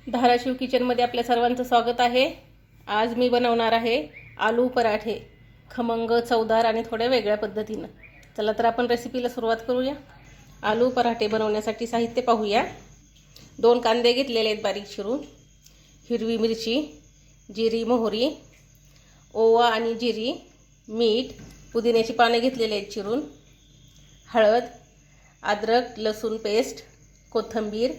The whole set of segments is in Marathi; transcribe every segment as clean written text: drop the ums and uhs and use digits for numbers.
धाराशिव किचनमध्ये आपल्या सर्वांचं स्वागत आहे। आज मी बनवणार आहे आलू पराठे, खमंग, चवदार आणि थोड्या वेगळ्या पद्धतीने। चला तर आपण रेसिपीला सुरुवात करूया। आलू पराठे बनवण्यासाठी साहित्य पाहूया। 2 कांदे घेतलेले आहेत बारीक चिरून, हिरवी मिरची, जिरी, मोहरी, ओवा आणि जिरी, मीठ, पुदिन्याची पाने घेतलेले आहेत चिरून, हळद, अद्रक लसूण पेस्ट, कोथिंबीर,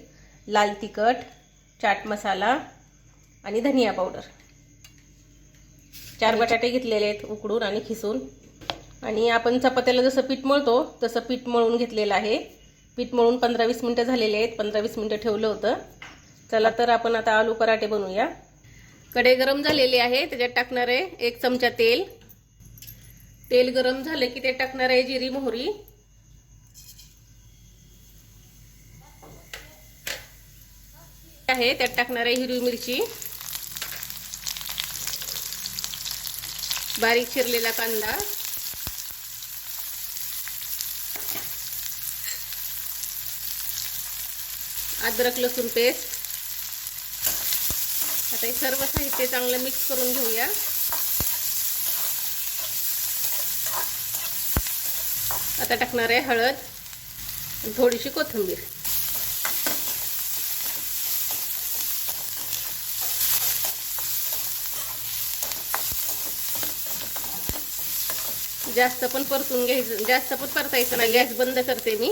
लाल तिखट, चाट मसाला आणि धनिया पावडर। 4 बटाटे घेतलेले आहेत उकडून आणि खिसून। आणि आपण चपात्याला जसं पीठ मळतो तसं पीठ मळून घेतलेलं आहे। पीठ मळून 15-20 मिनिटं झालेले आहेत। 15-20 मिनिटं ठेवलं होतं। चला तर आपण आता आलू पराठे बनवूया। कढई गरम झालेली आहे, त्याच्यात टाकणार आहे 1 चमचा तेल। तेल गरम झालं की ते टाकणार आहे जिरी, मोहरी, आहे त्यात टाकणार आहे हिरवी मिरची, बारीक चिरलेला कांदा, अद्रक लसूण पेस्ट। आता हे सर्व साहित्य चांगलं मिक्स करून घेऊया। आता टाकणार आहे हळद आणि थोडीशी कोथिंबीर। जास्त पण परतून घ्यायचं, जास्त पण परतायचं नाही। गॅस बंद करते मी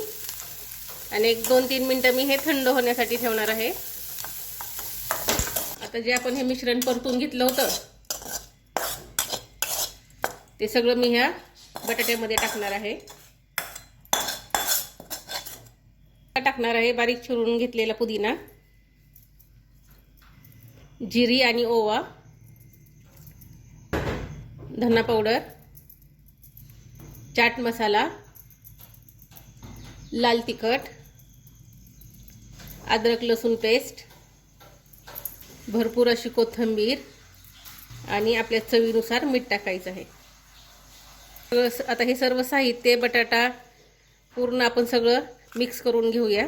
आणि 1-2-3 मिनिटं मी हे थंड होण्यासाठी ठेवणार आहे। आता जे आपण हे मिश्रण परतून घेतलं होतं ते सगळं मी ह्या बटाट्यामध्ये टाकणार आहे। टाकणार आहे बारीक चिरून घेतलेला पुदिना, जिरी आणि ओवा, धना पावडर, चाट मसाला, लाल तिखट, अद्रक लसूण पेस्ट, भरपूर अशी कोथिंबीर आणि आपल्या चवीनुसार मीठ टाकायचं आहे। आता हे सर्व साहित्य, बटाटा पूर्ण आपण सगळं मिक्स करून घेऊया।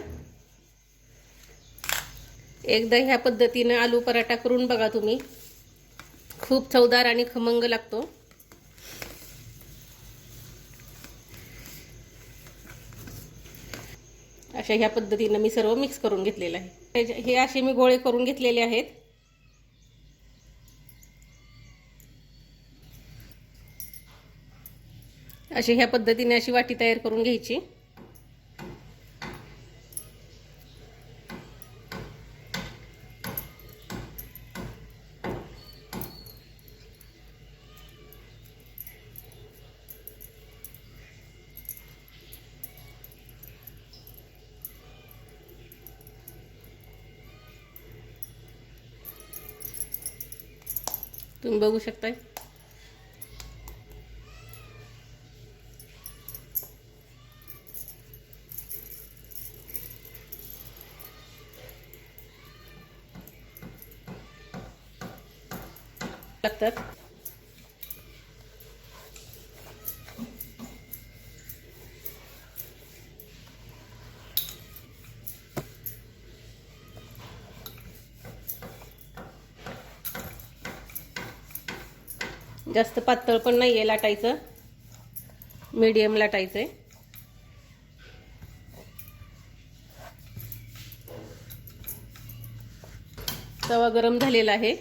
एकदा ह्या पद्धतीने आलू पराठा करून बघा तुम्ही, खूप चवदार आणि खमंग लागतो। अशा ह्या पद्धतीने मी सर्व मिक्स करून घेतलेलं आहे। हे असे मी गोळे करून घेतलेले आहेत। अशी ह्या पद्धतीने अशी वाटी तयार करून घ्यायची। तुम्ही बघू शकताय। लागतात जास्त पातळ पण नाहीये लाटायचं, मीडियम लाटायचंय। तवा गरम झालेला आहे।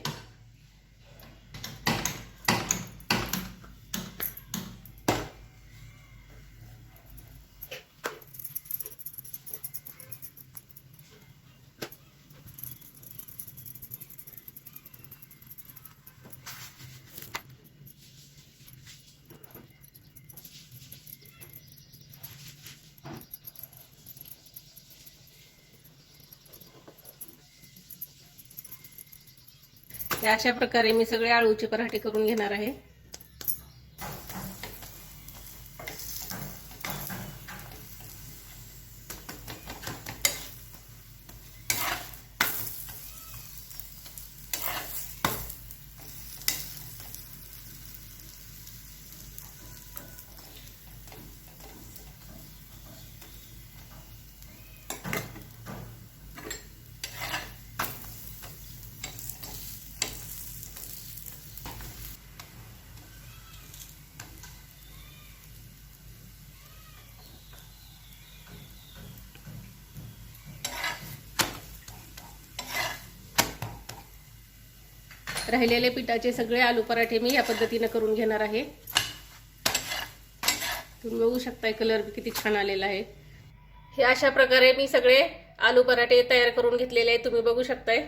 अशा प्रकारे मी सगळे आळूचे पराठे करून घेणार आहे। राहिलेले पिठाचे सगळे आलू पराठे मी या पद्धतीने करून घेणार आहे। तुम्ही बघू शकताय कलर किती छान आलेला आहे। हे अशा प्रकारे मी सगळे आलू पराठे तयार करून घेतलेले आहेत, तुम्ही बघू शकताय।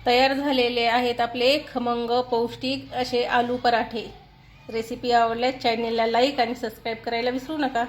तयार झालेले आहेत आपले खमंग पौष्टिक असे आलू पराठे। रेसिपी आवडल्यास चॅनलला लाईक आणि सबस्क्राईब करायला विसरू नका।